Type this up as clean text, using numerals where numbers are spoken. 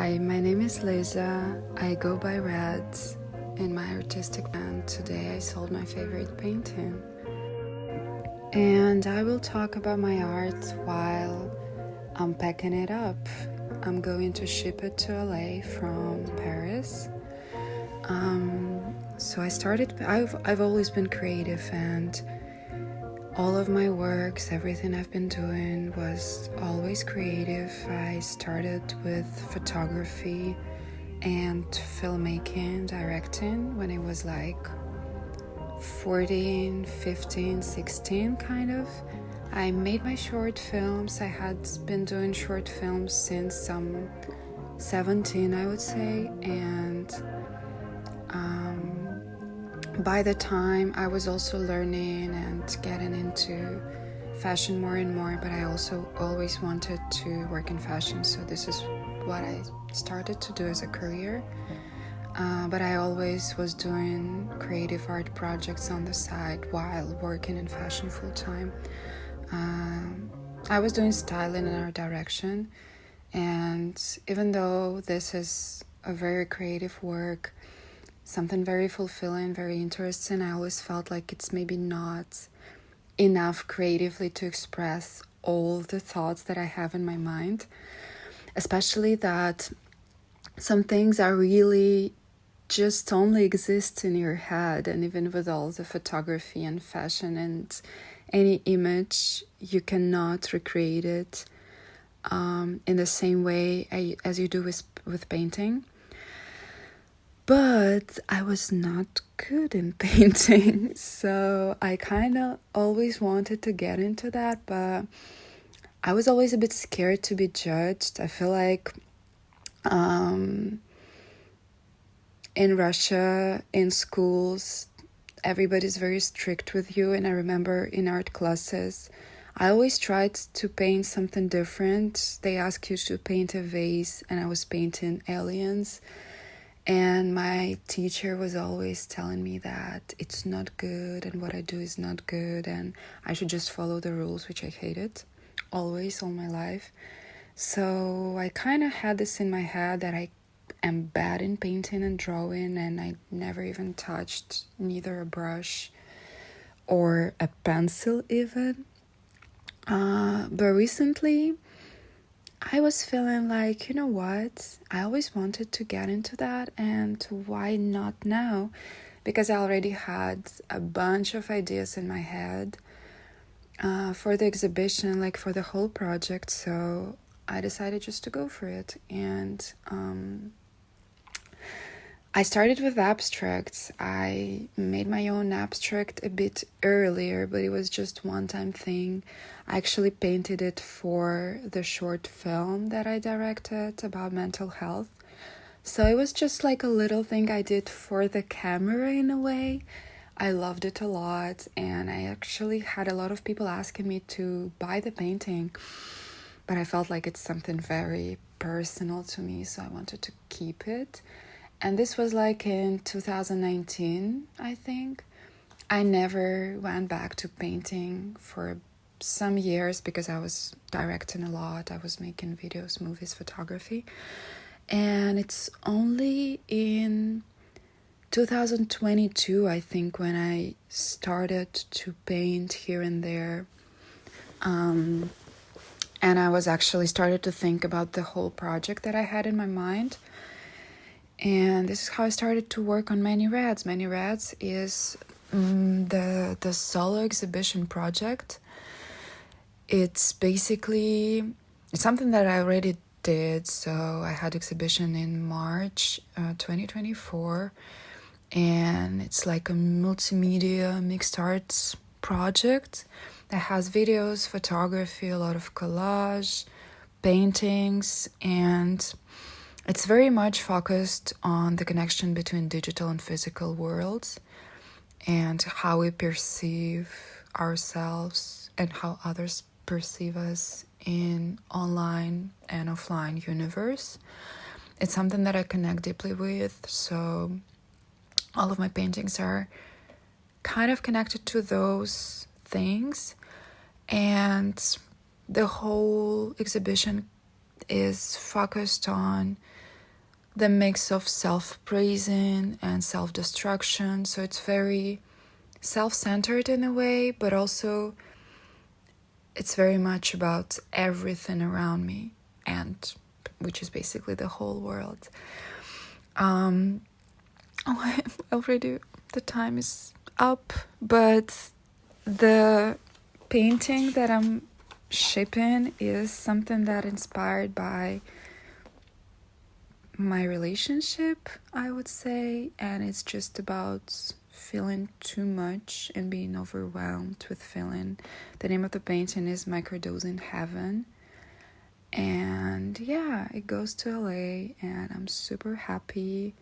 Hi, my name is Lisa. I go by Reds in my artistic band. Today I sold my favorite painting. And I will talk about my art while I'm packing it up. I'm going to ship it to LA from Paris. So I've always been creative, and all of my works, everything I've been doing was always creative. I started with photography and filmmaking, directing when I was like 14, 15, 16 kind of. I made my short films. I had been doing short films since I'm 17, I would say, and by the time I was also learning and getting into fashion more and more, but I also always wanted to work in fashion, so this is what I started to do as a career. But I always was doing creative art projects on the side while working in fashion full time. I was doing styling in art direction, and even though this is a very creative work, something very fulfilling, very interesting, I always felt like it's maybe not enough creatively to express all the thoughts that I have in my mind, especially that some things are really just only exist in your head. And even with all the photography and fashion and any image, you cannot recreate it in the same way as you do with painting. But I was not good in painting, so I kind of always wanted to get into that, but I was always a bit scared to be judged. I feel like in Russia, in schools, everybody's very strict with you, and I remember in art classes, I always tried to paint something different. They ask you to paint a vase, and I was painting aliens. And my teacher was always telling me that it's not good and what I do is not good and I should just follow the rules, which I hated always all my life. So I kind of had this in my head that I am bad in painting and drawing, and I never even touched neither a brush or a pencil even. But recently I was feeling like, you know what, I always wanted to get into that, and why not now? Because I already had a bunch of ideas in my head for the exhibition, like for the whole project, so I decided just to go for it. And I started with abstracts. I made my own abstract a bit earlier, but it was just one-time thing. I actually painted it for the short film that I directed about mental health. So it was just like a little thing I did for the camera in a way. I loved it a lot, and I actually had a lot of people asking me to buy the painting, but I felt like it's something very personal to me, so I wanted to keep it. And this was like in 2019, I think. I never went back to painting for some years because I was directing a lot. I was making videos, movies, photography. And it's only in 2022, I think, when I started to paint here and there. And I was actually started to think about the whole project that I had in my mind. And this is how I started to work on Many Reds. Many Reds is the solo exhibition project. It's something that I already did. So I had exhibition in March 2024, and it's like a multimedia mixed arts project that has videos, photography, a lot of collage, paintings, and it's very much focused on the connection between digital and physical worlds and how we perceive ourselves and how others perceive us in online and offline universe. It's something that I connect deeply with, so all of my paintings are kind of connected to those things, and the whole exhibition is focused on the mix of self-praising and self-destruction. So it's very self-centered in a way, but also it's very much about everything around me, and which is basically the whole world. Already the time is up, but the painting that I'm shipping is something that inspired by my relationship, I would say, and it's just about feeling too much and being overwhelmed with feeling. The name of the painting is Microdosing Heaven, and yeah, it goes to LA, and I'm super happy